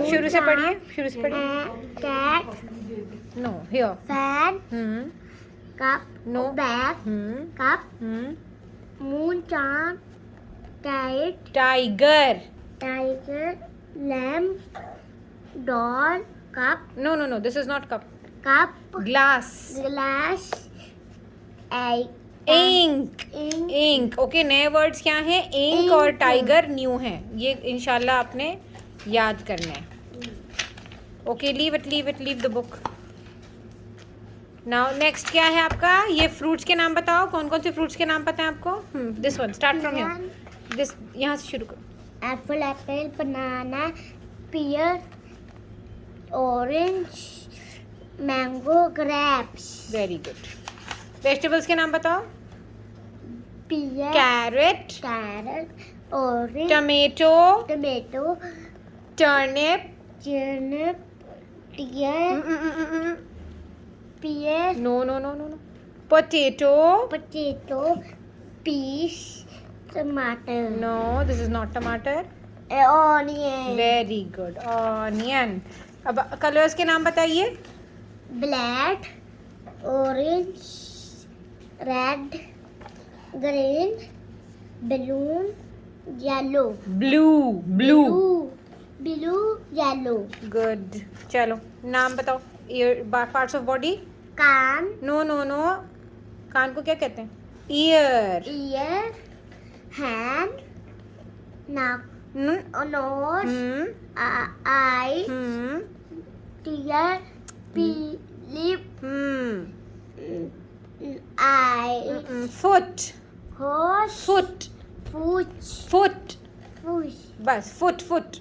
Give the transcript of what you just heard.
शुरू से पढ़िए, शुरू से पढ़िए. Cat. No, here. Fan. Cup. No. Bag. Cup. Moon. Chan. Kite. Tiger. Tiger. Lamb. Doll. Cup. No, no, no. This is not cup. Cup. Glass. Glass. Egg. Ink. Ink. Ink. Okay, नए words क्या हैं? Ink और tiger new हैं. ये इंशाल्लाह आपने याद करना है. Okay, leave it the book. Now next क्या है आपका? ये फ्रूट्स के नाम बताओ. कौन कौन से फ्रूट्स के नाम पता है आपको? This one, start from here. This, यहाँ से शुरू करो. Apple. Apple. Banana. Pear. Orange. Mango. Grapes. Very good. Vegetables के नाम बताओ. Pear. Carrot, Carrot. Orange. Tomato, Tomato. Turnip, Turnip. Pear. Pear. No no no no no, potato, Potato. Peas. Tomato. No this is not tamatar. Onion. Very good. Onion. अब colours के नाम बताइए. Black. Orange. Red. Green. Balloon. Yellow. Blue, blue. Blue. Yellow. Good. चलो नाम बताओ. Parts of body. Can. No no no, कान को क्या कहते हैं? Year. Ear. Hand. Neck. Nose. Eye. Ear. Lip. Eye. Foot, Horse. Foot, Foot. Foot. Push. बस foot, foot.